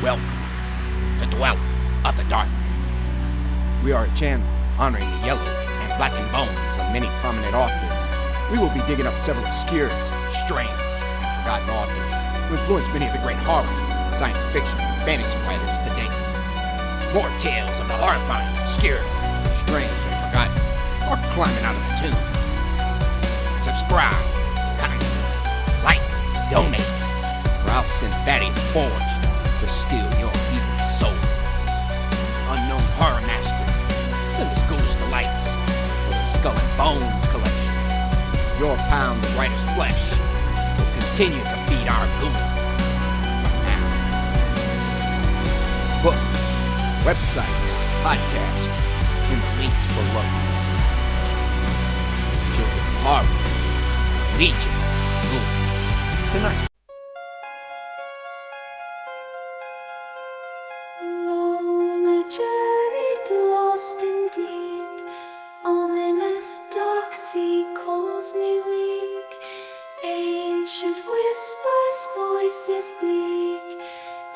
Welcome to Dweller of the Dark. We are a channel honoring the yellow and blackened bones of many prominent authors. We will be digging up several obscure, strange, and forgotten authors who influenced many of the great horror, science fiction, and fantasy writers to date. More tales of the horrifying, obscure, strange, and forgotten are climbing out of the tombs. Subscribe, comment, like, donate, or I'll send Thaddeus Forge to steal your evil soul. Unknown horror master, send us ghoulish delights for the Skull and Bones collection. Your pound of writer's flesh will continue to feed our ghouls from now. Books, websites, podcasts, and the links below. Children of Horror, Legion of Ghouls. Tonight. Lost in deep, ominous dark sea calls me weak. Ancient whispers, voices bleak,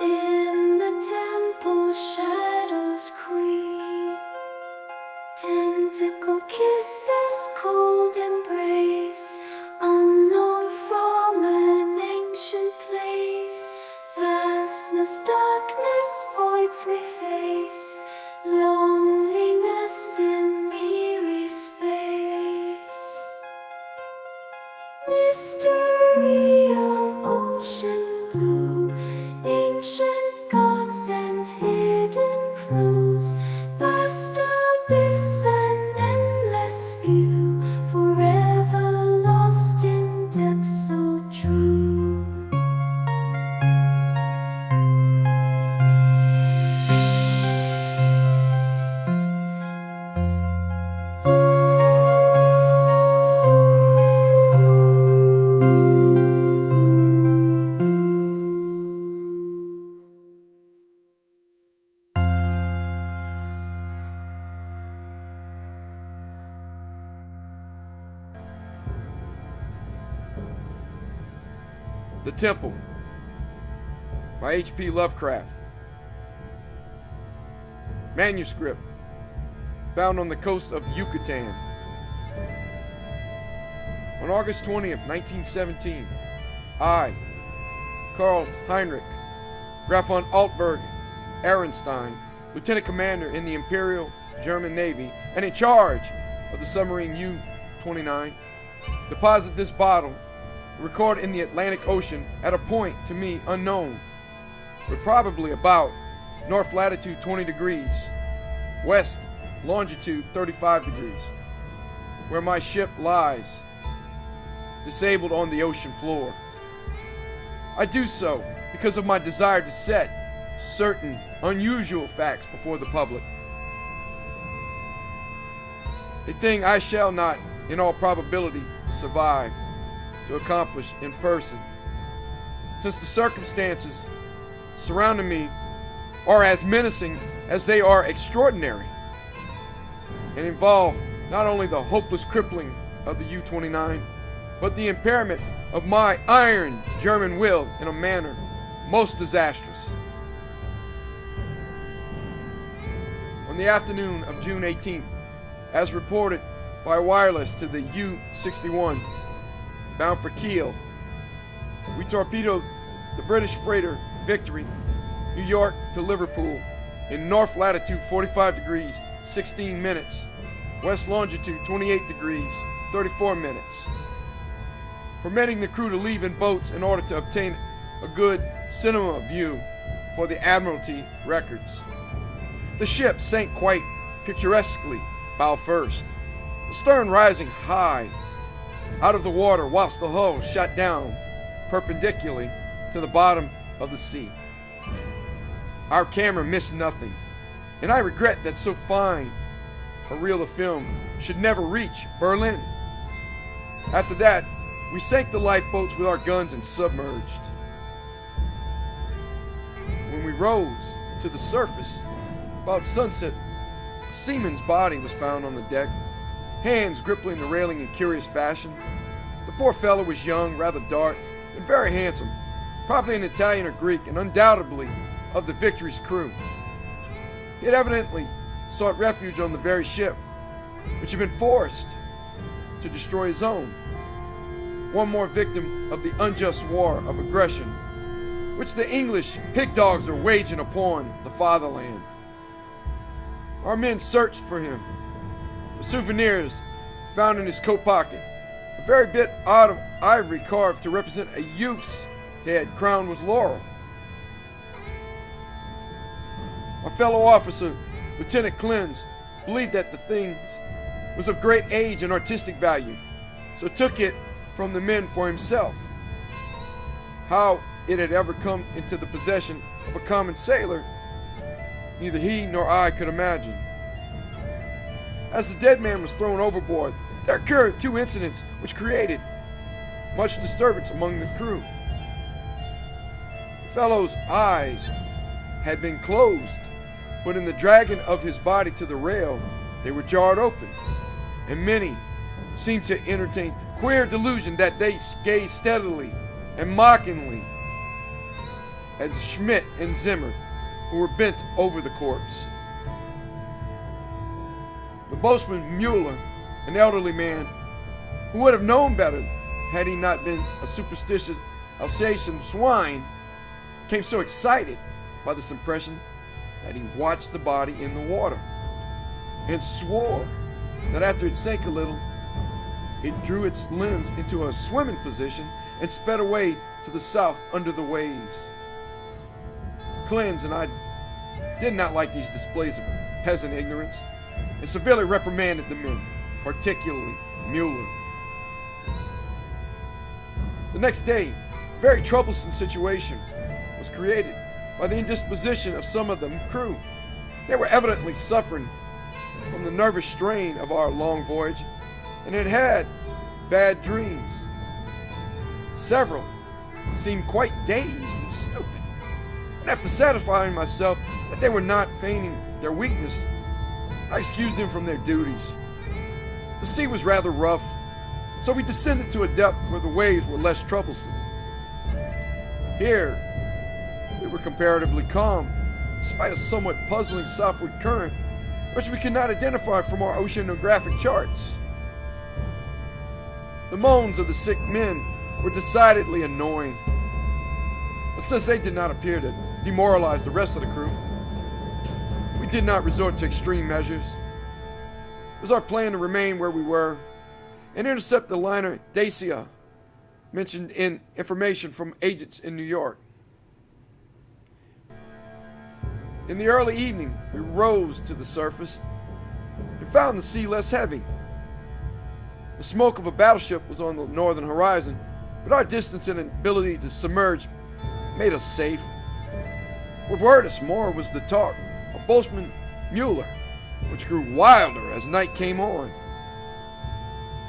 in the temple shadows creep. Tentacle kisses, cold embrace, unknown from an ancient place. Vastness, darkness, voids we face. Loneliness in eerie space. Mystery of ocean blue, ancient gods and hidden clues. Vast abyss and endless view, forever lost in depths so true. The Temple by H.P. Lovecraft. Manuscript found on the coast of Yucatan. On August 20th, 1917, I, Karl Heinrich, Graf von Altberg Ehrenstein, Lieutenant Commander in the Imperial German Navy and in charge of the submarine U-29, deposit this bottle recorded in the Atlantic Ocean at a point to me unknown, but probably about north latitude 20 degrees, west longitude 35 degrees, where my ship lies, disabled on the ocean floor. I do so because of my desire to set certain unusual facts before the public. A thing I shall not, in all probability, survive to accomplish in person, since the circumstances surrounding me are as menacing as they are extraordinary, and involve not only the hopeless crippling of the U-29, but the impairment of my iron German will in a manner most disastrous. On the afternoon of June 18th, as reported by wireless to the U-61, bound for Kiel, we torpedoed the British freighter Victory, New York to Liverpool, in north latitude 45 degrees 16 minutes, west longitude 28 degrees 34 minutes, permitting the crew to leave in boats in order to obtain a good cinema view for the Admiralty records. The ship sank quite picturesquely bow first, the stern rising high out of the water whilst the hull shot down perpendicularly to the bottom of the sea. Our camera missed nothing, and I regret that so fine a reel of film should never reach Berlin. After that, we sank the lifeboats with our guns and submerged. When we rose to the surface, about sunset, a seaman's body was found on the deck, hands gripping the railing in curious fashion. The poor fellow was young, rather dark, and very handsome, probably an Italian or Greek, and undoubtedly of the Victory's crew. He had evidently sought refuge on the very ship which had been forced to destroy his own. One more victim of the unjust war of aggression which the English pig dogs are waging upon the fatherland. Our men searched for him, for souvenirs found in his coat pocket, a very bit out of ivory carved to represent a youth's head crowned with laurel. My fellow officer, Lieutenant Clens, believed that the thing was of great age and artistic value, so took it from the men for himself. How it had ever come into the possession of a common sailor, neither he nor I could imagine. As the dead man was thrown overboard, there occurred two incidents which created much disturbance among the crew. The fellow's eyes had been closed, but in the dragging of his body to the rail, they were jarred open, and many seemed to entertain queer delusion that they gazed steadily and mockingly at Schmidt and Zimmer, who were bent over the corpse. The boatswain Mueller, an elderly man who would have known better had he not been a superstitious Alsatian swine, became so excited by this impression that he watched the body in the water and swore that after it sank a little, it drew its limbs into a swimming position and sped away to the south under the waves. Clens and I did not like these displays of peasant ignorance and severely reprimanded the men, particularly Mueller. The next day, a very troublesome situation was created by the indisposition of some of the crew. They were evidently suffering from the nervous strain of our long voyage and had had bad dreams. Several seemed quite dazed and stupid, and after satisfying myself that they were not feigning their weakness, I excused them from their duties. The sea was rather rough, so we descended to a depth where the waves were less troublesome. Here, we were comparatively calm, despite a somewhat puzzling southward current, which we could not identify from our oceanographic charts. The moans of the sick men were decidedly annoying, but since they did not appear to demoralize the rest of the crew, we did not resort to extreme measures. It was our plan to remain where we were and intercept the liner Dacia, mentioned in information from agents in New York. In the early evening, we rose to the surface and found the sea less heavy. The smoke of a battleship was on the northern horizon, but our distance and ability to submerge made us safe. What worried us more was the talk of boatswain Mueller, which grew wilder as night came on.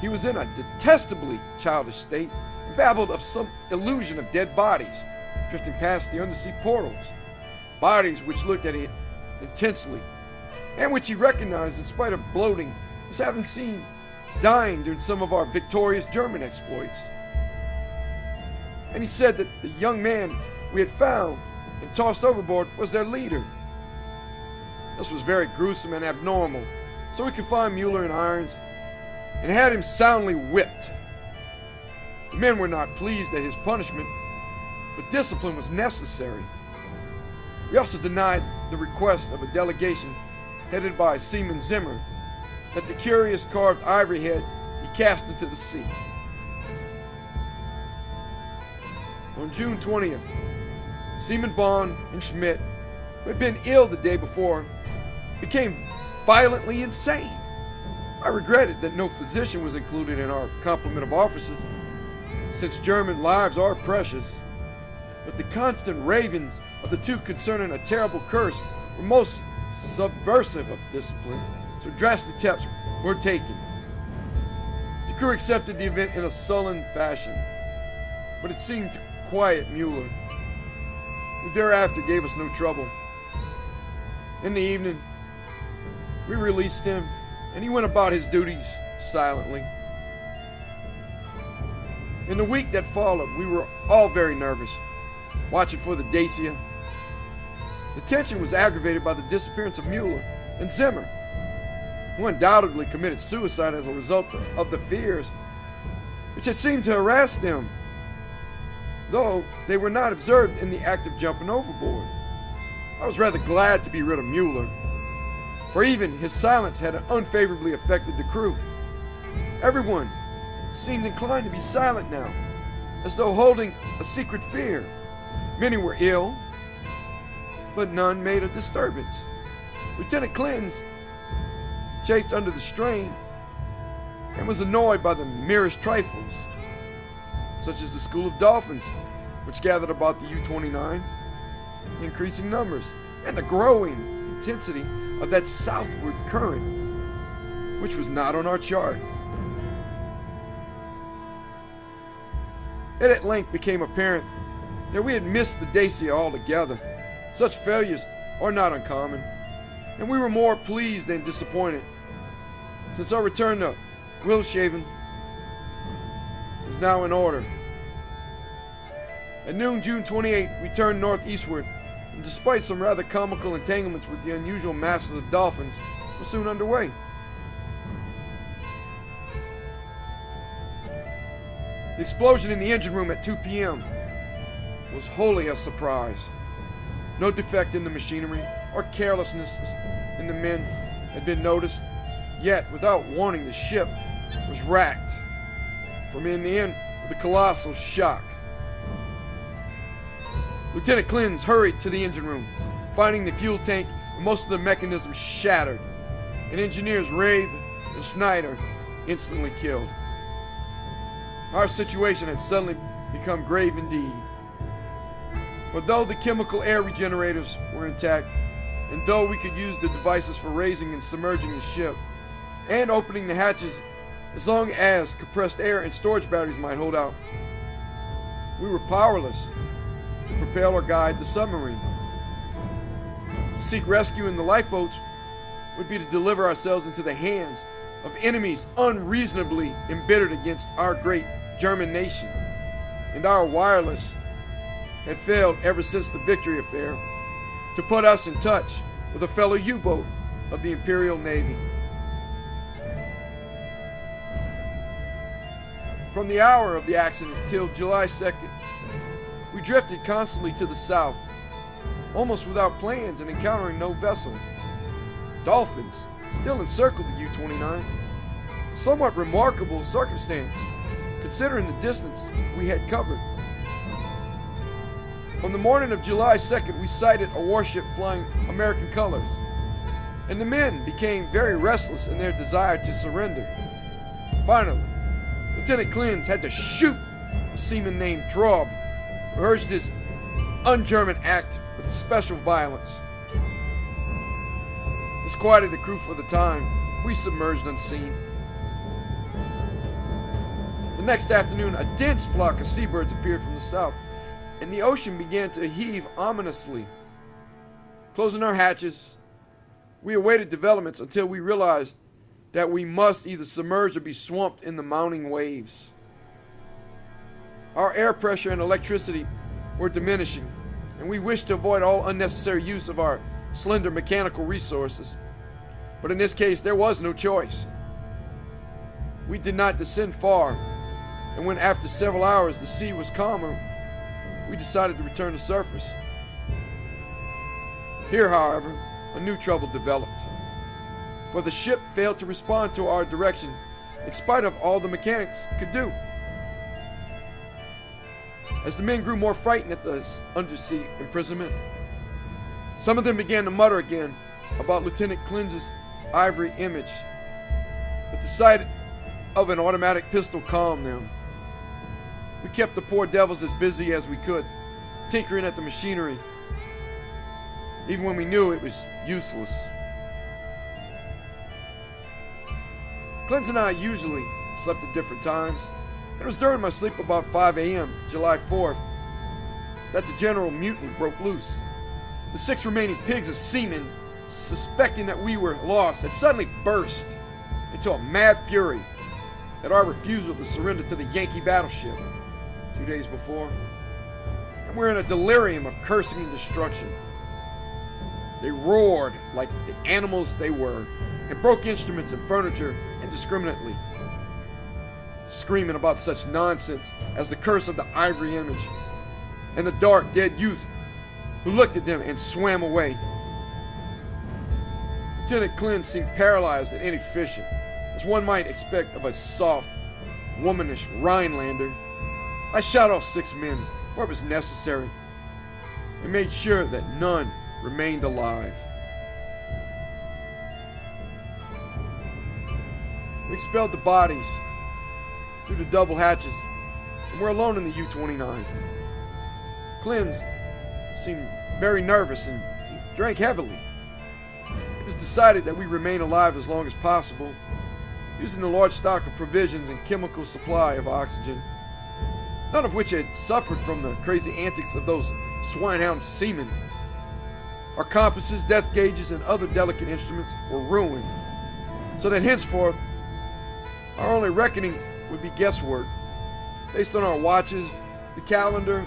He was in a detestably childish state and babbled of some illusion of dead bodies drifting past the undersea portals, bodies which looked at him intensely and which he recognized in spite of bloating as having seen dying during some of our victorious German exploits. And he said that the young man we had found and tossed overboard was their leader. This was very gruesome and abnormal, so we confined Mueller in irons and had him soundly whipped. The men were not pleased at his punishment, but discipline was necessary. We also denied the request of a delegation headed by Seaman Zimmer that the curious carved ivory head be cast into the sea. On June 20th, Seaman Bond and Schmidt, who had been ill the day before, became violently insane. I regretted that no physician was included in our complement of officers, since German lives are precious, but the constant ravings of the two concerning a terrible curse were most subversive of discipline, so drastic steps were taken. The crew accepted the event in a sullen fashion, but it seemed to quiet Mueller, who thereafter gave us no trouble. In the evening, we released him, and he went about his duties silently. In the week that followed, we were all very nervous, watching for the Dacia. The tension was aggravated by the disappearance of Mueller and Zimmer, who undoubtedly committed suicide as a result of the fears which had seemed to harass them, though they were not observed in the act of jumping overboard. I was rather glad to be rid of Mueller, for even his silence had unfavorably affected the crew. Everyone seemed inclined to be silent now, as though holding a secret fear. Many were ill, but none made a disturbance. Lieutenant Clinton chafed under the strain and was annoyed by the merest trifles, such as the school of dolphins, which gathered about the U-29 in increasing numbers, and the growing intensity of that southward current, which was not on our chart. It at length became apparent that we had missed the Dacia altogether. Such failures are not uncommon, and we were more pleased than disappointed, since our return to Wilshaven was now in order. At noon, June 28, we turned northeastward, and despite some rather comical entanglements with the unusual masses of dolphins, were soon underway. The explosion in the engine room at 2 p.m. was wholly a surprise. No defect in the machinery or carelessness in the men had been noticed, yet without warning the ship was racked from end to end with a colossal shock. Lieutenant Clins hurried to the engine room, finding the fuel tank and most of the mechanisms shattered, and engineers Rabe and Schneider instantly killed. Our situation had suddenly become grave indeed. For though the chemical air regenerators were intact, and though we could use the devices for raising and submerging the ship, and opening the hatches as long as compressed air and storage batteries might hold out, we were powerless to propel or guide the submarine. To seek rescue in the lifeboats would be to deliver ourselves into the hands of enemies unreasonably embittered against our great German nation, and our wireless had failed ever since the Victory affair to put us in touch with a fellow U-boat of the Imperial Navy. From the hour of the accident till July 2nd, we drifted constantly to the south, almost without plans and encountering no vessel. Dolphins still encircled the U-29, a somewhat remarkable circumstance considering the distance we had covered. On the morning of July 2nd, we sighted a warship flying American colors, and the men became very restless in their desire to surrender. Finally, Lieutenant Clins had to shoot a seaman named Traub, who urged his un-German act with special violence. This quieted the crew for the time. We submerged unseen. The next afternoon, a dense flock of seabirds appeared from the south, and the ocean began to heave ominously. Closing our hatches, we awaited developments until we realized that we must either submerge or be swamped in the mounting waves. Our air pressure and electricity were diminishing, and we wished to avoid all unnecessary use of our slender mechanical resources. But in this case, there was no choice. We did not descend far, and when after several hours the sea was calmer, we decided to return to surface. Here, however, a new trouble developed, for the ship failed to respond to our direction in spite of all the mechanics could do. As the men grew more frightened at the undersea imprisonment, some of them began to mutter again about Lieutenant Clins's ivory image, but the sight of an automatic pistol calmed them. We kept the poor devils as busy as we could, tinkering at the machinery, even when we knew it was useless. Clins and I usually slept at different times. It was during my sleep about 5 a.m., July 4th, that the general mutiny broke loose. The 6 remaining pigs of seamen, suspecting that we were lost, had suddenly burst into a mad fury at our refusal to surrender to the Yankee battleship 2 days before, and we're in a delirium of cursing and destruction. They roared like the animals they were and broke instruments and furniture indiscriminately, screaming about such nonsense as the curse of the ivory image and the dark, dead youth who looked at them and swam away. Lieutenant Clint seemed paralyzed and inefficient, as one might expect of a soft, womanish Rhinelander. I shot off 6 men before it was necessary and made sure that none remained alive. We expelled the bodies through the double hatches and were alone in the U-29. Clint seemed very nervous and he drank heavily. It was decided that we remain alive as long as possible, using the large stock of provisions and chemical supply of oxygen, none of which had suffered from the crazy antics of those swinehound seamen. Our compasses, depth gauges, and other delicate instruments were ruined, so that henceforth our only reckoning would be guesswork, based on our watches, the calendar,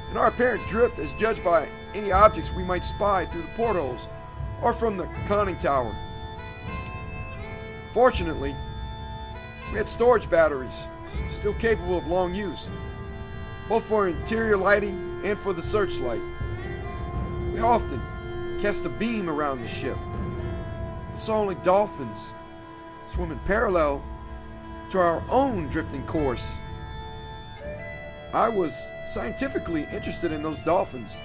and our apparent drift as judged by any objects we might spy through the portholes or from the conning tower. Fortunately, we had storage batteries, still capable of long use, both for interior lighting and for the searchlight. We often cast a beam around the ship, but saw only dolphins swimming parallel to our own drifting course. I was scientifically interested in those dolphins,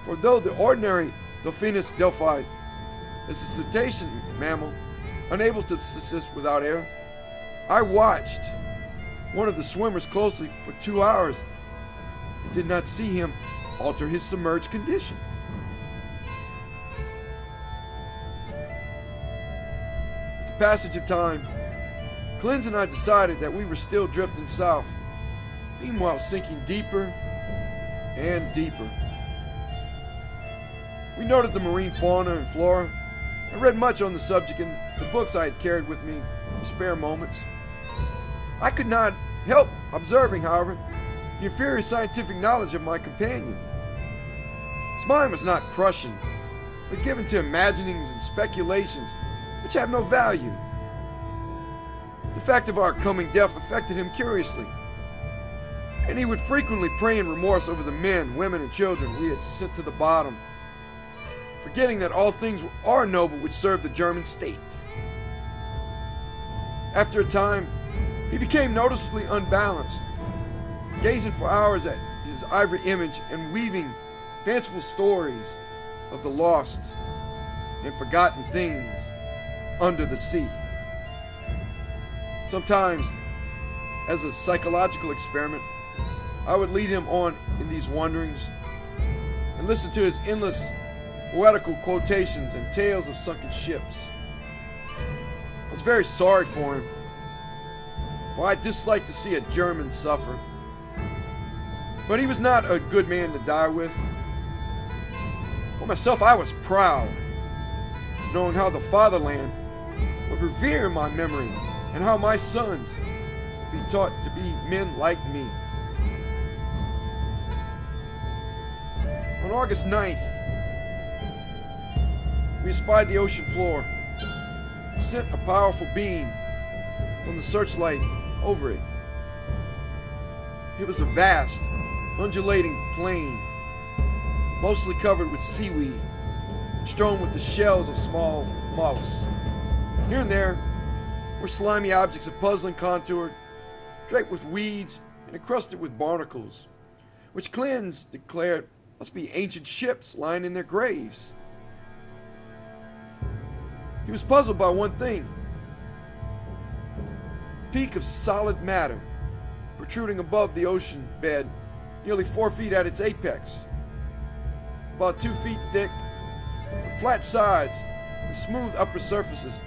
for though the ordinary Delphinus delphi is a cetacean mammal unable to subsist without air, I watched one of the swimmers closely for 2 hours and did not see him alter his submerged condition. With the passage of time, Clint and I decided that we were still drifting south, meanwhile sinking deeper and deeper. We noted the marine fauna and flora and read much on the subject in the books I had carried with me in spare moments. I could not help observing, however, the inferior scientific knowledge of my companion. His mind was not Prussian, but given to imaginings and speculations which have no value. The fact of our coming death affected him curiously, and he would frequently pray in remorse over the men, women, and children we had sent to the bottom, forgetting that all things are noble which serve the German state. After a time, he became noticeably unbalanced, gazing for hours at his ivory image and weaving fanciful stories of the lost and forgotten things under the sea. Sometimes, as a psychological experiment, I would lead him on in these wanderings and listen to his endless poetical quotations and tales of sunken ships. I was very sorry for him, for I disliked to see a German suffer. But he was not a good man to die with. For myself, I was proud, knowing how the fatherland would revere my memory and how my sons would be taught to be men like me. On August 9th, we espied the ocean floor and sent a powerful beam from the searchlight over it. It was a vast, undulating plain, mostly covered with seaweed and strewn with the shells of small mollusks. Here and there were slimy objects of puzzling contour, draped with weeds and encrusted with barnacles, which Clint declared must be ancient ships lying in their graves. He was puzzled by one thing: a peak of solid matter protruding above the ocean bed, nearly 4 feet at its apex, about 2 feet thick, with flat sides and smooth upper surfaces,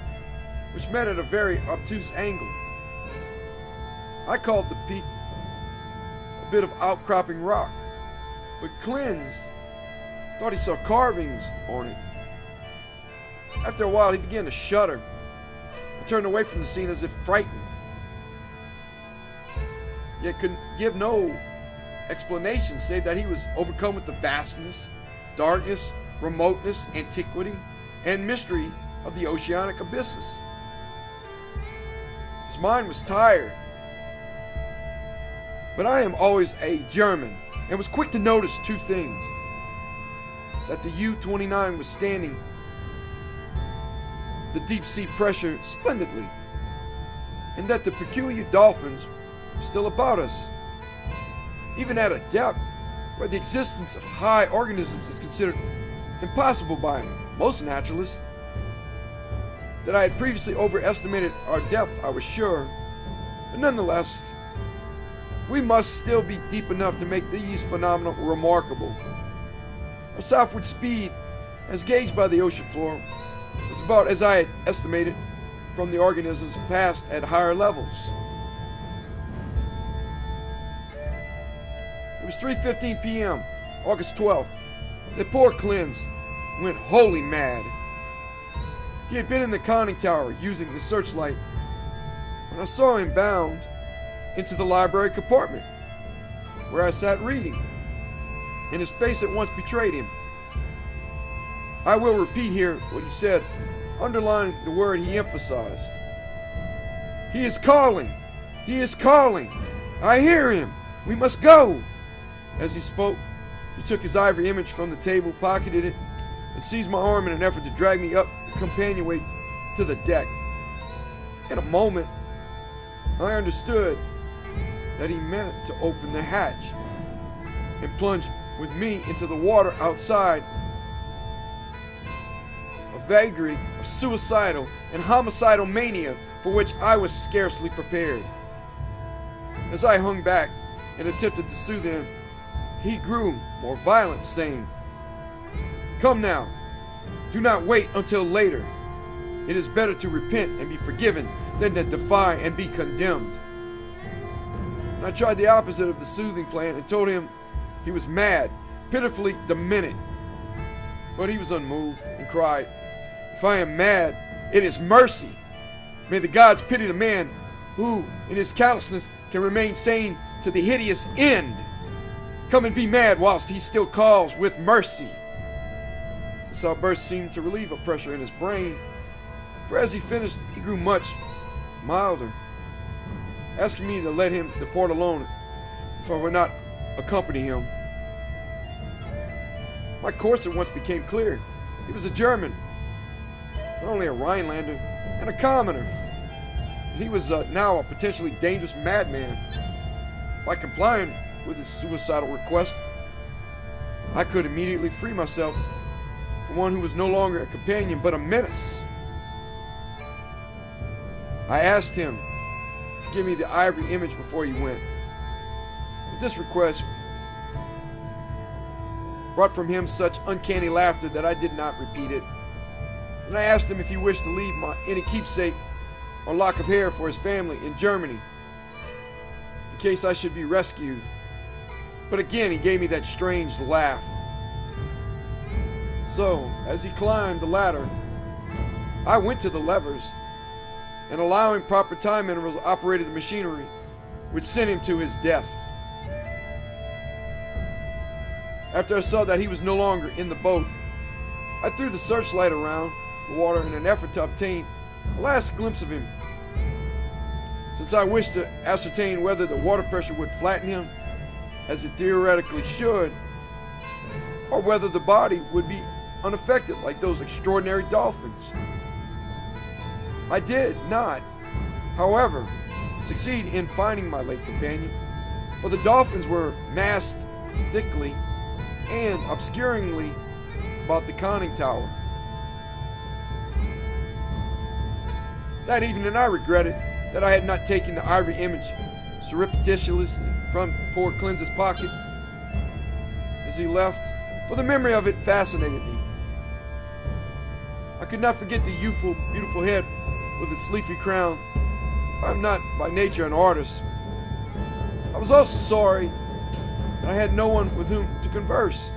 which met at a very obtuse angle. I called the peak a bit of outcropping rock, but Clint thought he saw carvings on it. After a while, he began to shudder and turned away from the scene as if frightened, yet could give no explanation save that he was overcome with the vastness, darkness, remoteness, antiquity, and mystery of the oceanic abysses. His mind was tired, but I am always a German and was quick to notice two things: that the U-29 was standing the deep sea pressure splendidly, and that the peculiar dolphins were still about us, even at a depth where the existence of high organisms is considered impossible by most naturalists. That I had previously overestimated our depth, I was sure, but nonetheless, we must still be deep enough to make these phenomena remarkable. Our southward speed, as gauged by the ocean floor, was about as I had estimated from the organisms passed at higher levels. It was 3:15 p.m., August 12th, that poor Cleanse went wholly mad. He had been in the conning tower using the searchlight when I saw him bound into the library compartment, where I sat reading, and his face at once betrayed him. I will repeat here what he said, underlining the word he emphasized. "He is calling! He is calling! I hear him! We must go!" As he spoke, he took his ivory image from the table, pocketed it, and seized my arm in an effort to drag me up the companionway to the deck. In a moment, I understood that he meant to open the hatch and plunge with me into the water outside, a vagary of suicidal and homicidal mania for which I was scarcely prepared. As I hung back and attempted to soothe him, he grew more violent, saying, "Come now, do not wait until later. It is better to repent and be forgiven than to defy and be condemned." And I tried the opposite of the soothing plan and told him he was mad, pitifully demented. But he was unmoved and cried, "If I am mad, it is mercy. May the gods pity the man who, in his callousness, can remain sane to the hideous end. Come and be mad whilst he still calls with mercy." This outburst seemed to relieve a pressure in his brain, for as he finished, he grew much milder, asking me to let him depart alone if I would not accompany him. My course at once became clear. He was a German, not only a Rhinelander and a commoner, and he was now a potentially dangerous madman. By complying with his suicidal request, I could immediately free myself from one who was no longer a companion but a menace. I asked him to give me the ivory image before he went, but this request brought from him such uncanny laughter that I did not repeat it, and I asked him if he wished to leave any keepsake or lock of hair for his family in Germany, in case I should be rescued. But again he gave me that strange laugh. So, as he climbed the ladder, I went to the levers, and allowing proper time intervals, operated the machinery, which sent him to his death. After I saw that he was no longer in the boat, I threw the searchlight around the water in an effort to obtain a last glimpse of him, since I wished to ascertain whether the water pressure would flatten him, as it theoretically should, or whether the body would be unaffected like those extraordinary dolphins. I did not, however, succeed in finding my late companion, for the dolphins were massed thickly and obscuringly about the conning tower. That evening I regretted that I had not taken the ivory image surreptitiously from poor Cleanse's pocket as he left, for the memory of it fascinated me. I could not forget the youthful, beautiful head with its leafy crown. I am not by nature an artist. I was also sorry that I had no one with whom to converse.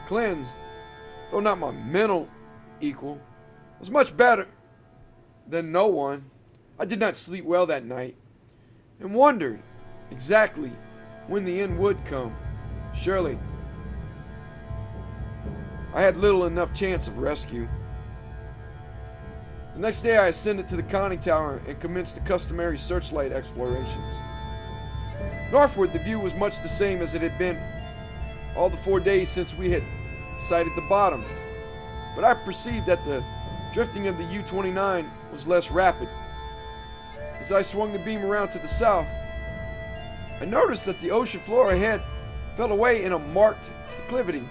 Cleanse, though not my mental equal, was much better than no one. I did not sleep well that night, and wondered exactly when the end would come. Surely I had little enough chance of rescue. The next day I ascended to the conning tower and commenced the customary searchlight explorations. Northward, the view was much the same as it had been all the 4 days since we had sighted the bottom, but I perceived that the drifting of the U-29 was less rapid. As I swung the beam around to the south, I noticed that the ocean floor ahead fell away in a marked declivity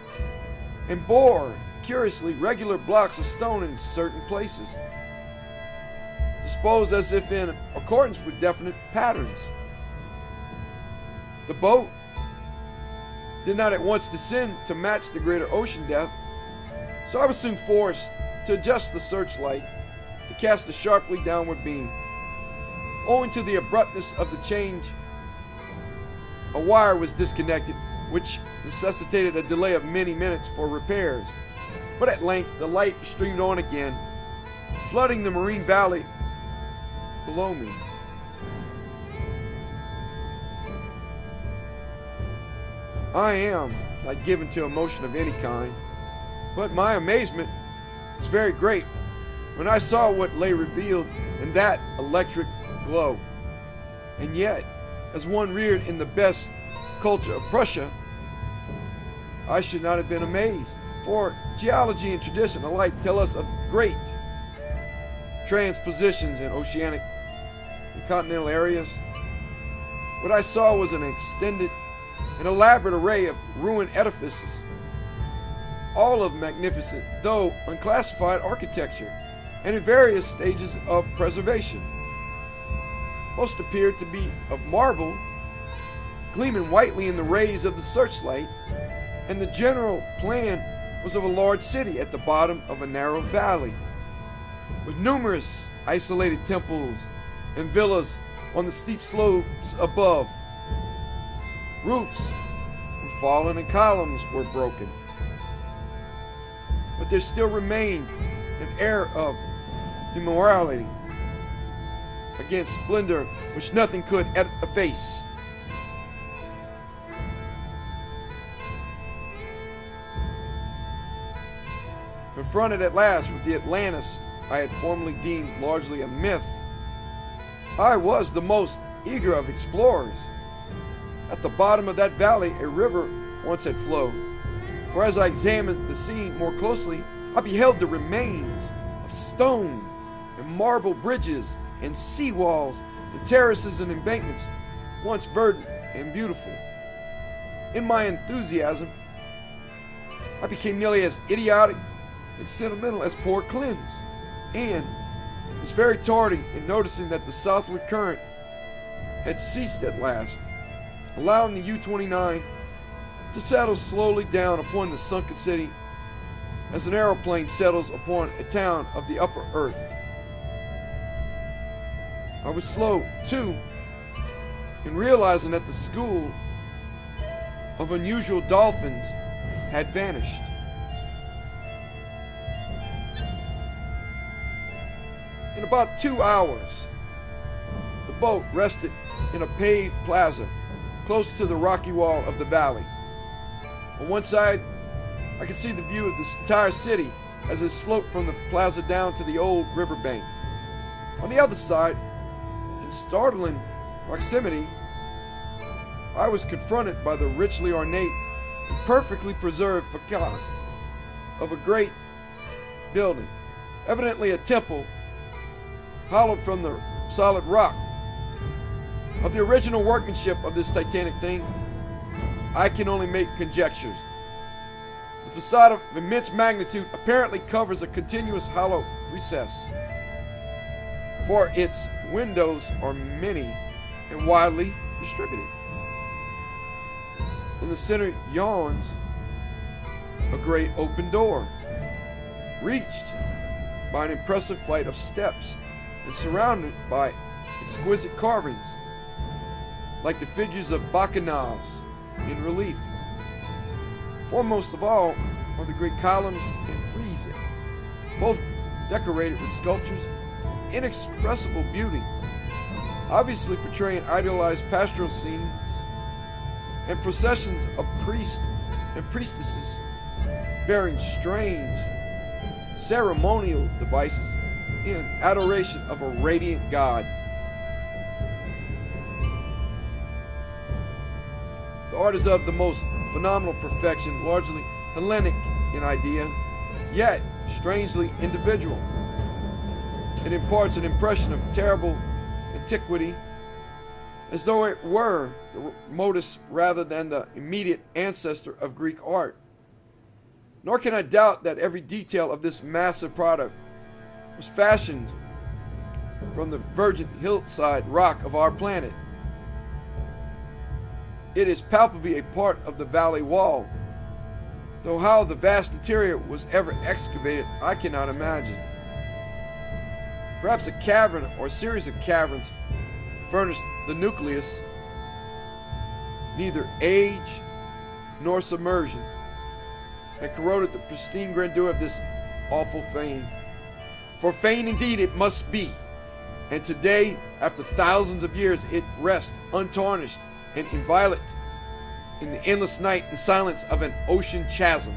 and bore, curiously, regular blocks of stone in certain places, disposed as if in accordance with definite patterns. The boat did not at once descend to match the greater ocean depth, so I was soon forced to adjust the searchlight to cast a sharply downward beam. Owing to the abruptness of the change, a wire was disconnected, which necessitated a delay of many minutes for repairs. But at length the light streamed on again, flooding the marine valley below me. I am not given to emotion of any kind, but my amazement was very great when I saw what lay revealed in that electric glow. And yet, as one reared in the best culture of Prussia, I should not have been amazed, for geology and tradition alike tell us of great transpositions in oceanic and continental areas. What I saw was an extended and elaborate array of ruined edifices, all of magnificent, though unclassified architecture, and in various stages of preservation. Most appeared to be of marble, gleaming whitely in the rays of the searchlight, and the general plan was of a large city at the bottom of a narrow valley, with numerous isolated temples and villas on the steep slopes above. Roofs were fallen and columns were broken, but there still remained an air of immorality against splendor which nothing could efface. Confronted at last with the Atlantis I had formerly deemed largely a myth, I was the most eager of explorers. At the bottom of that valley a river once had flowed, for as I examined the scene more closely, I beheld the remains of stone and marble bridges and sea walls and terraces and embankments, once verdant and beautiful. In my enthusiasm, I became nearly as idiotic and sentimental as poor Cleanse, and was very tardy in noticing that the southward current had ceased at last, allowing the U-29 to settle slowly down upon the sunken city as an aeroplane settles upon a town of the upper earth. I was slow, too, in realizing that the school of unusual dolphins had vanished. In about 2 hours, the boat rested in a paved plaza close to the rocky wall of the valley. On one side, I could see the view of this entire city as it sloped from the plaza down to the old riverbank. On the other side, in startling proximity, I was confronted by the richly ornate and perfectly preserved facade of a great building, evidently a temple hollowed from the solid rock. Of the original workmanship of this titanic thing, I can only make conjectures. The facade of immense magnitude apparently covers a continuous hollow recess, for its windows are many and widely distributed. In the center yawns a great open door, reached by an impressive flight of steps and surrounded by exquisite carvings, like the figures of bacchanals in relief. Foremost of all are the great columns and friezes, both decorated with sculptures of inexpressible beauty, obviously portraying idealized pastoral scenes and processions of priests and priestesses, bearing strange ceremonial devices in adoration of a radiant god. The art is of the most phenomenal perfection, largely Hellenic in idea, yet strangely individual. It imparts an impression of terrible antiquity, as though it were the modus rather than the immediate ancestor of Greek art. Nor can I doubt that every detail of this massive product was fashioned from the virgin hillside rock of our planet. It is palpably a part of the valley wall, though how the vast interior was ever excavated I cannot imagine. Perhaps a cavern or a series of caverns furnished the nucleus. Neither age nor submersion had corroded the pristine grandeur of this awful fane. For fane indeed it must be, and today, after thousands of years, it rests untarnished and inviolate in the endless night and silence of an ocean chasm.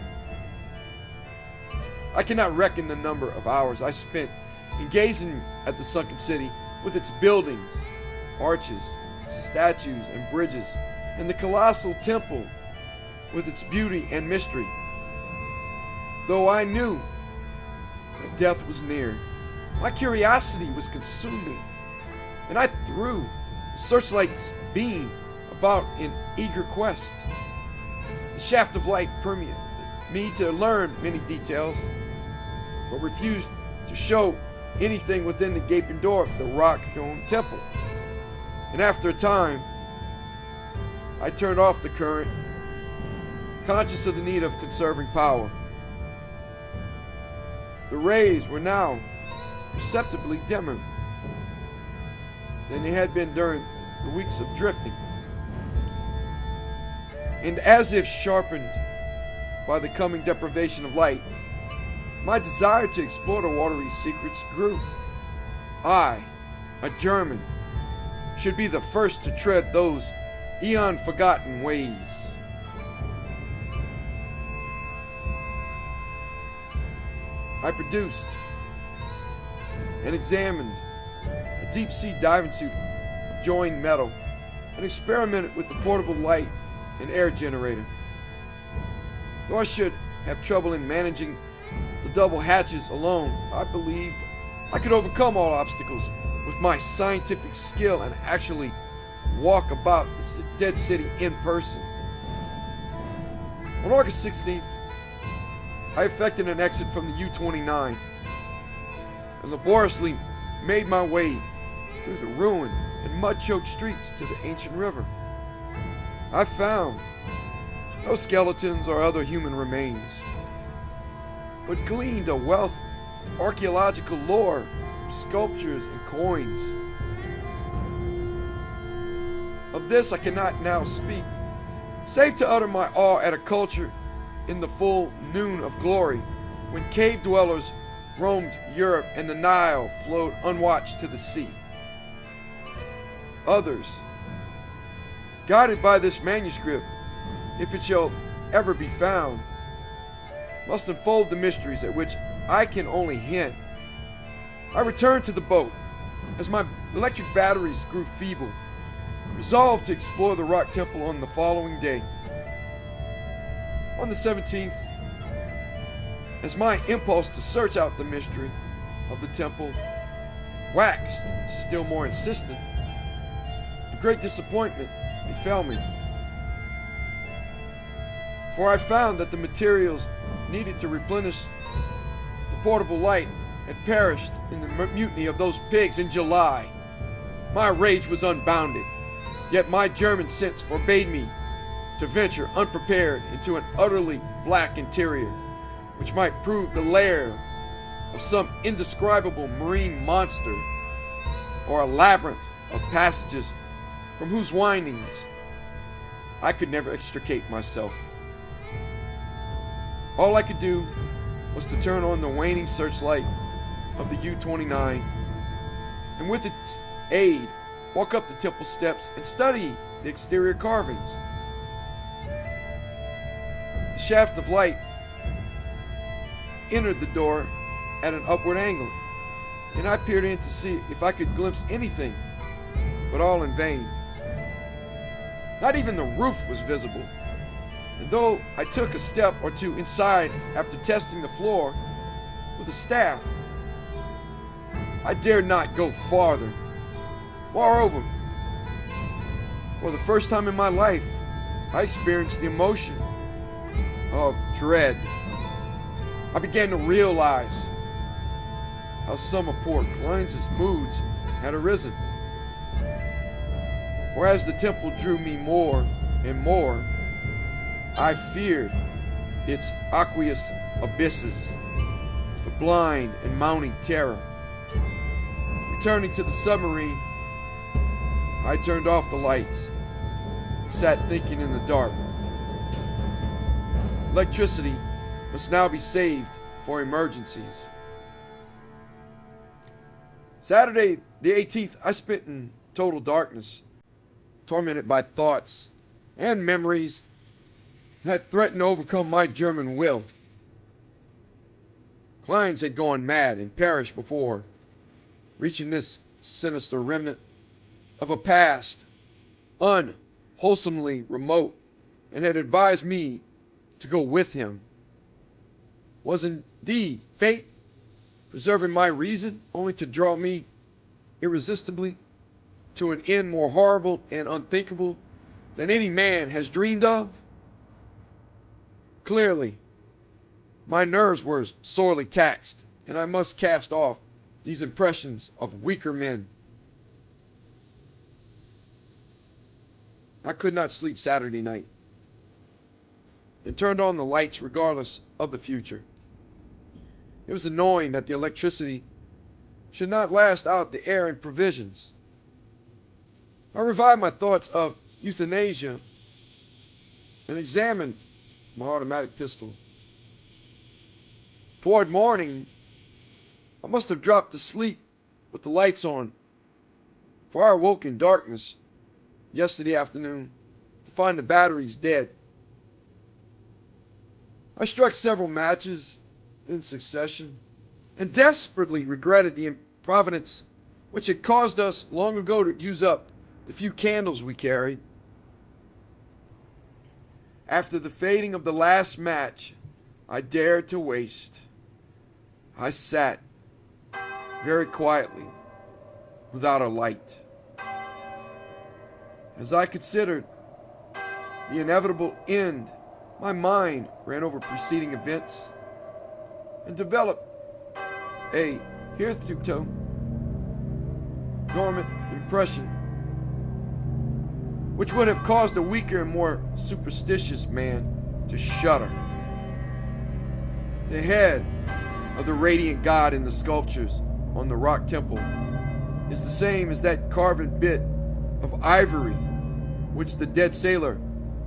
I cannot reckon the number of hours I spent in gazing at the sunken city with its buildings, arches, statues, and bridges, and the colossal temple with its beauty and mystery. Though I knew that death was near, my curiosity was consuming, and I threw the searchlight's beam about in eager quest. The shaft of light permeated me to learn many details, but refused to show anything within the gaping door of the rock-hewn temple. And after a time, I turned off the current, conscious of the need of conserving power. The rays were now perceptibly dimmer than they had been during the weeks of drifting. And as if sharpened by the coming deprivation of light, my desire to explore the watery secrets grew. I, a German, should be the first to tread those eon-forgotten ways. I produced and examined a deep-sea diving suit of joined metal and experimented with the portable light and air generator. Though I should have trouble in managing the double hatches alone, I believed I could overcome all obstacles with my scientific skill and actually walk about the dead city in person. On August 16th, I effected an exit from the U-29 and laboriously made my way through the ruined and mud-choked streets to the ancient river. I found no skeletons or other human remains, but gleaned a wealth of archaeological lore, sculptures, and coins. Of this I cannot now speak, save to utter my awe at a culture in the full noon of glory, when cave dwellers roamed Europe and the Nile flowed unwatched to the sea. Others, guided by this manuscript, if it shall ever be found, must unfold the mysteries at which I can only hint. I returned to the boat as my electric batteries grew feeble, resolved to explore the rock temple on the following day. On the 17th, as my impulse to search out the mystery of the temple waxed still more insistent, a great disappointment befell me. For I found that the materials needed to replenish the portable light had perished in the mutiny of those pigs in July. My rage was unbounded, yet my German sense forbade me to venture unprepared into an utterly black interior, which might prove the lair of some indescribable marine monster, or a labyrinth of passages from whose windings I could never extricate myself. All I could do was to turn on the waning searchlight of the U-29, and with its aid, walk up the temple steps and study the exterior carvings. The shaft of light entered the door at an upward angle, and I peered in to see if I could glimpse anything, but all in vain. Not even the roof was visible, and though I took a step or two inside after testing the floor with a staff, I dared not go farther. Moreover, for the first time in my life, I experienced the emotion of dread. I began to realize how some of poor Klein's moods had arisen. For as the temple drew me more and more, I feared its aqueous abysses with a blind and mounting terror. Returning to the submarine, I turned off the lights and sat thinking in the dark. Electricity must now be saved for emergencies. Saturday, the 18th, I spent in total darkness, tormented by thoughts and memories that threatened to overcome my German will. Klein's had gone mad and perished before reaching this sinister remnant of a past unwholesomely remote, and had advised me to go with him. Was indeed fate preserving my reason only to draw me irresistibly to an end more horrible and unthinkable than any man has dreamed of? Clearly, my nerves were sorely taxed, and I must cast off these impressions of weaker men. I could not sleep Saturday night, and turned on the lights regardless of the future. It was annoying that the electricity should not last out the air and provisions. I revived my thoughts of euthanasia and examined my automatic pistol. Toward morning, I must have dropped to sleep with the lights on, for I awoke in darkness yesterday afternoon to find the batteries dead. I struck several matches in succession and desperately regretted the improvidence which had caused us long ago to use up the few candles we carried. After the fading of the last match I dared to waste, I sat very quietly without a light. As I considered the inevitable end, my mind ran over preceding events and developed a hitherto dormant impression which would have caused a weaker and more superstitious man to shudder. The head of the radiant god in the sculptures on the rock temple is the same as that carven bit of ivory which the dead sailor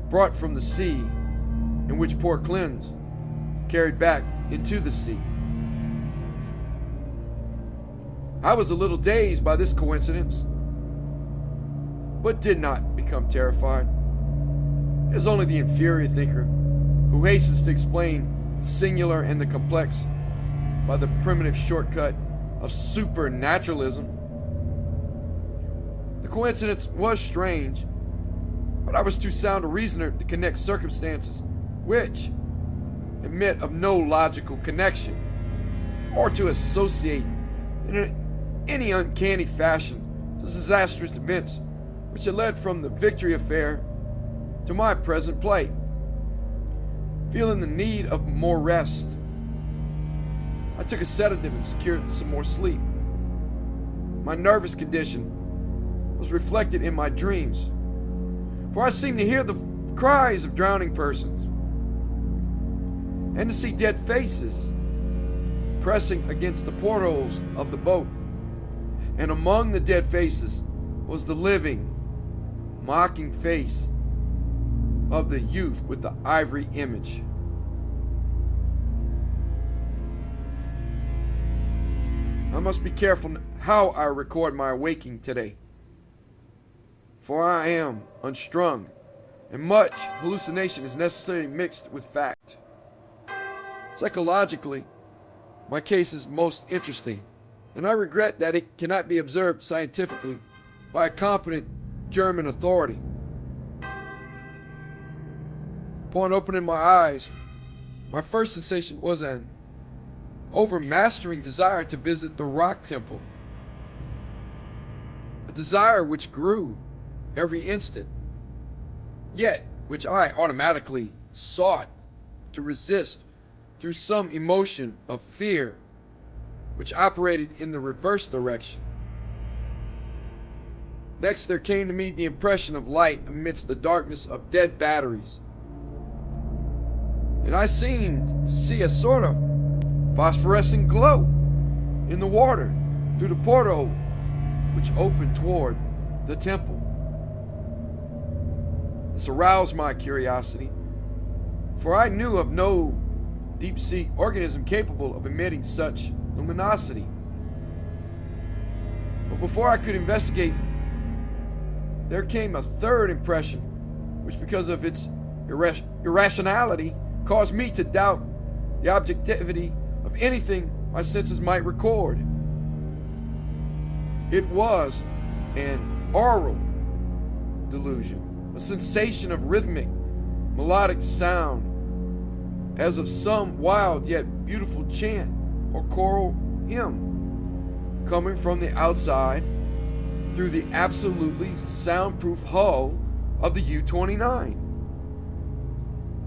brought from the sea and which poor Klein's carried back into the sea. I was a little dazed by this coincidence, but did not become terrified. It is only the inferior thinker who hastens to explain the singular and the complex by the primitive shortcut of supernaturalism. The coincidence was strange, but I was too sound a reasoner to connect circumstances which admit of no logical connection, or to associate in any uncanny fashion the disastrous events which had led from the Victory affair to my present plight. Feeling the need of more rest, I took a sedative and secured some more sleep. My nervous condition was reflected in my dreams, for I seemed to hear the cries of drowning persons and to see dead faces pressing against the portholes of the boat. And among the dead faces was the living, mocking face of the youth with the ivory image. I must be careful how I record my waking today, for I am unstrung, and much hallucination is necessarily mixed with fact. Psychologically, my case is most interesting, and I regret that it cannot be observed scientifically by a competent German authority. Upon opening my eyes, my first sensation was an overmastering desire to visit the rock temple. A desire which grew every instant, yet which I automatically sought to resist through some emotion of fear which operated in the reverse direction. Next, there came to me the impression of light amidst the darkness of dead batteries, and I seemed to see a sort of phosphorescent glow in the water through the porthole which opened toward the temple. This aroused my curiosity, for I knew of no deep-sea organism capable of emitting such luminosity. But before I could investigate, there came a third impression, which, because of its irrationality, caused me to doubt the objectivity of anything my senses might record. It was an aural delusion, a sensation of rhythmic, melodic sound, as of some wild yet beautiful chant or choral hymn, coming from the outside through the absolutely soundproof hull of the U-29.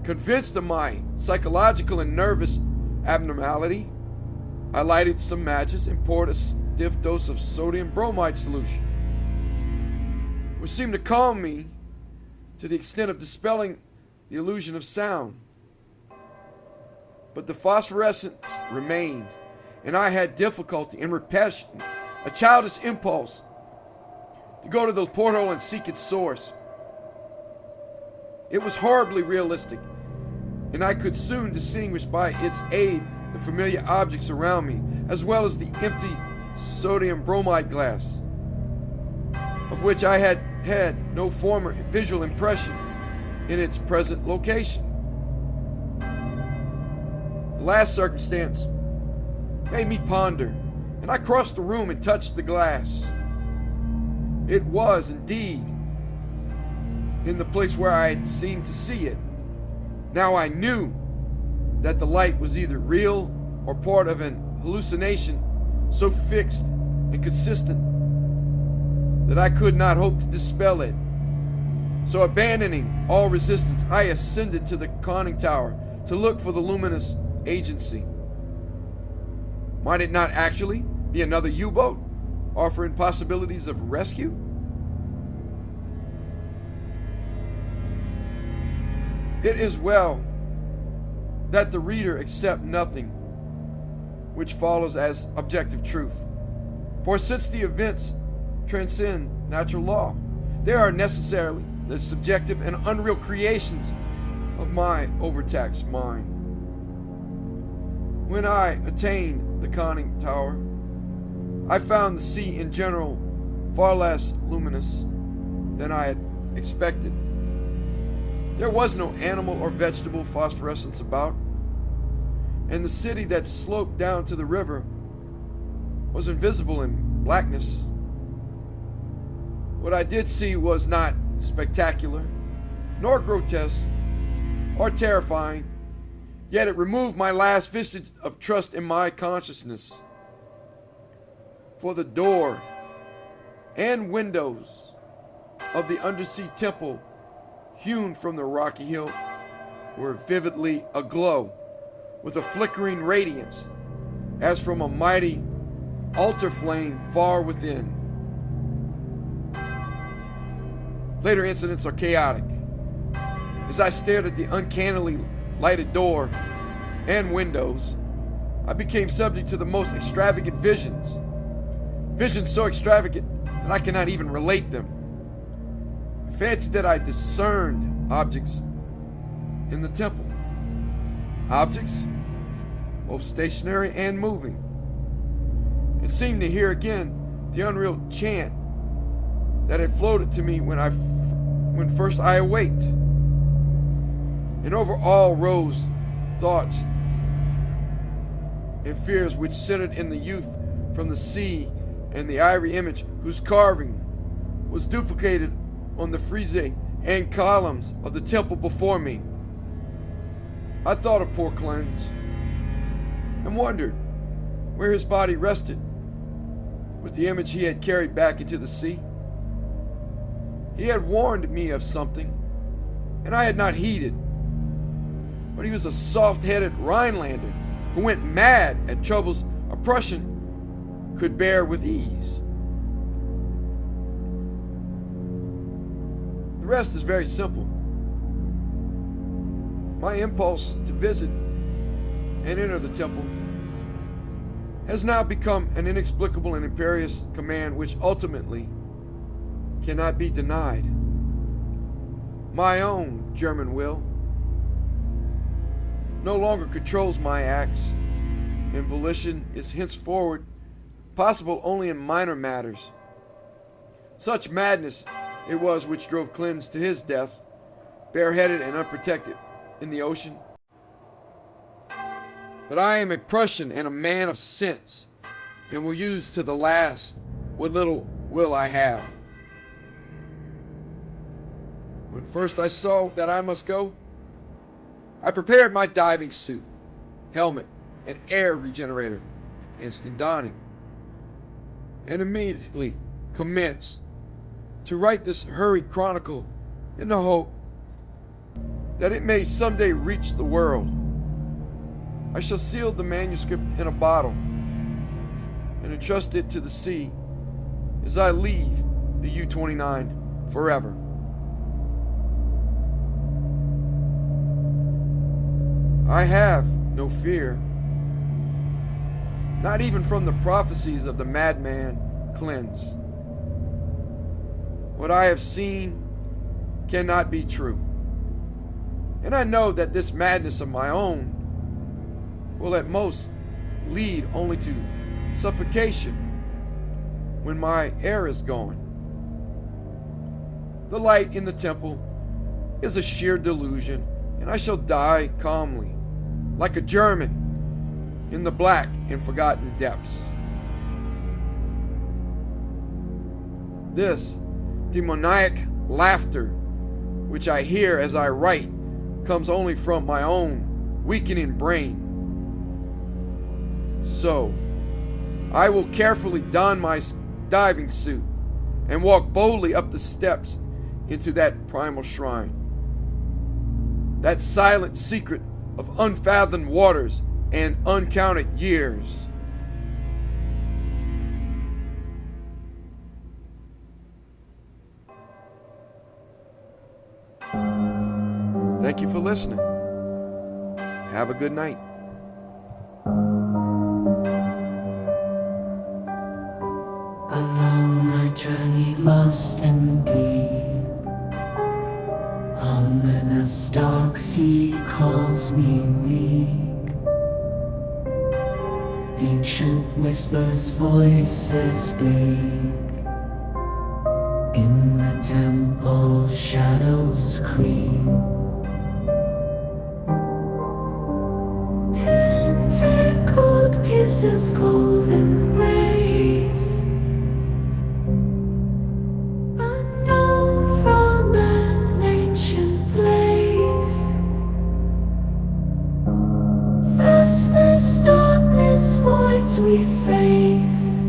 Convinced of my psychological and nervous abnormality, I lighted some matches and poured a stiff dose of sodium bromide solution, which seemed to calm me to the extent of dispelling the illusion of sound. But the phosphorescence remained, and I had difficulty in repressing a childish impulse to go to the porthole and seek its source. It was horribly realistic, and I could soon distinguish by its aid the familiar objects around me, as well as the empty sodium bromide glass, of which I had had no former visual impression in its present location. The last circumstance made me ponder, and I crossed the room and touched the glass. It was indeed in the place where I had seemed to see it. Now I knew that the light was either real or part of an hallucination so fixed and consistent that I could not hope to dispel it. So, abandoning all resistance, I ascended to the conning tower to look for the luminous agency. Might it not actually be another U-boat offering possibilities of rescue? It is well that the reader accept nothing which follows as objective truth. For since the events transcend natural law, they are necessarily the subjective and unreal creations of my overtaxed mind. When I attained the conning tower, I found the sea in general far less luminous than I had expected. There was no animal or vegetable phosphorescence about, and the city that sloped down to the river was invisible in blackness. What I did see was not spectacular, nor grotesque, or terrifying, yet it removed my last vestige of trust in my consciousness. For the door and windows of the undersea temple hewn from the rocky hill were vividly aglow with a flickering radiance as from a mighty altar flame far within. Later incidents are chaotic. As I stared at the uncannily lighted door and windows, I became subject to the most extravagant visions. Visions so extravagant that I cannot even relate them. I fancied that I discerned objects in the temple. Objects, both stationary and moving. And seemed to hear again the unreal chant that had floated to me when first I awaked. And over all rose thoughts and fears which centered in the youth from the sea and the ivory image whose carving was duplicated on the frieze and columns of the temple before me. I thought of poor Cleanse and wondered where his body rested with the image he had carried back into the sea. He had warned me of something, and I had not heeded. But he was a soft-headed Rhinelander who went mad at troubles a Prussian could bear with ease. The rest is very simple. My impulse to visit and enter the temple has now become an inexplicable and imperious command which ultimately cannot be denied. My own German will no longer controls my acts, and volition is henceforward possible only in minor matters. Such madness it was which drove Cleanse to his death, bareheaded and unprotected in the ocean. But I am a Prussian and a man of sense, and will use to the last what little will I have. When first I saw that I must go, I prepared my diving suit, helmet, and air regenerator, instant donning, and immediately commenced to write this hurried chronicle in the hope that it may someday reach the world. I shall seal the manuscript in a bottle and entrust it to the sea as I leave the U-29 forever. I have no fear, not even from the prophecies of the madman Cleanse. What I have seen cannot be true, and I know that this madness of my own will at most lead only to suffocation when my air is gone. The light in the temple is a sheer delusion, and I shall die calmly, like a German, in the black and forgotten depths. This demoniac laughter, which I hear as I write, comes only from my own weakening brain. So, I will carefully don my diving suit and walk boldly up the steps into that primal shrine, that silent secret of unfathomed waters and uncounted years. Thank you for listening. Have a good night. Alone I journeyed lost and deep. Ominous dark sea calls me weak. Ancient whispers voices speak. In the temple shadows creep. Tentacled kisses golden rays. Unknown from an ancient place. Vastness, darkness, voids we face.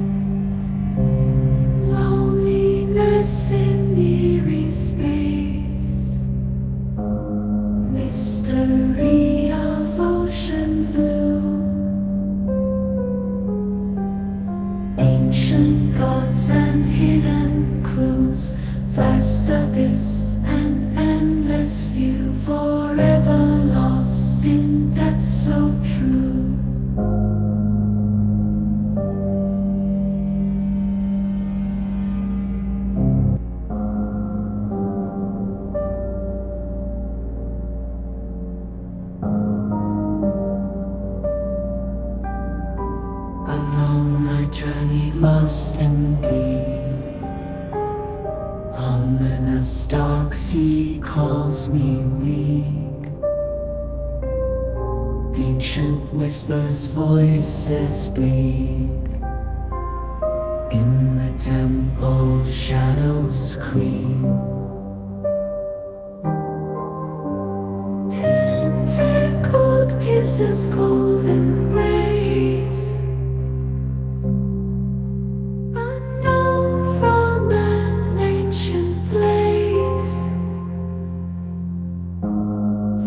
Loneliness in eerie space. Mystery of ocean blue. Ancient gods and hidden clues. Vast abyss and endless view. Forever lost in depths so true. Alone I journeyed lost and deep. Ominous dark sea calls me weak. Ancient whispers, voices speak. In the temple, shadows creep. Tentacled kisses, golden rays, unknown from an ancient place.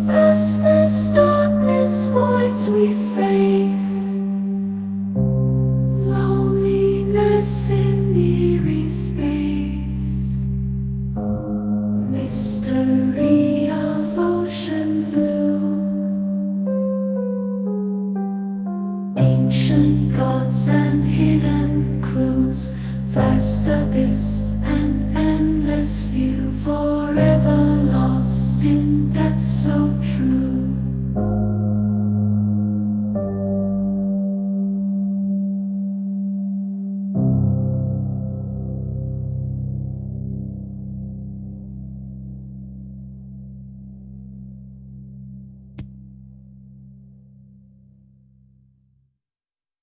Vastness, darkness, voids we face. Loneliness in eerie space. Mystery of ocean blue. Ancient gods and hidden clues. Vast abyss and endless view. Forever lost in depths of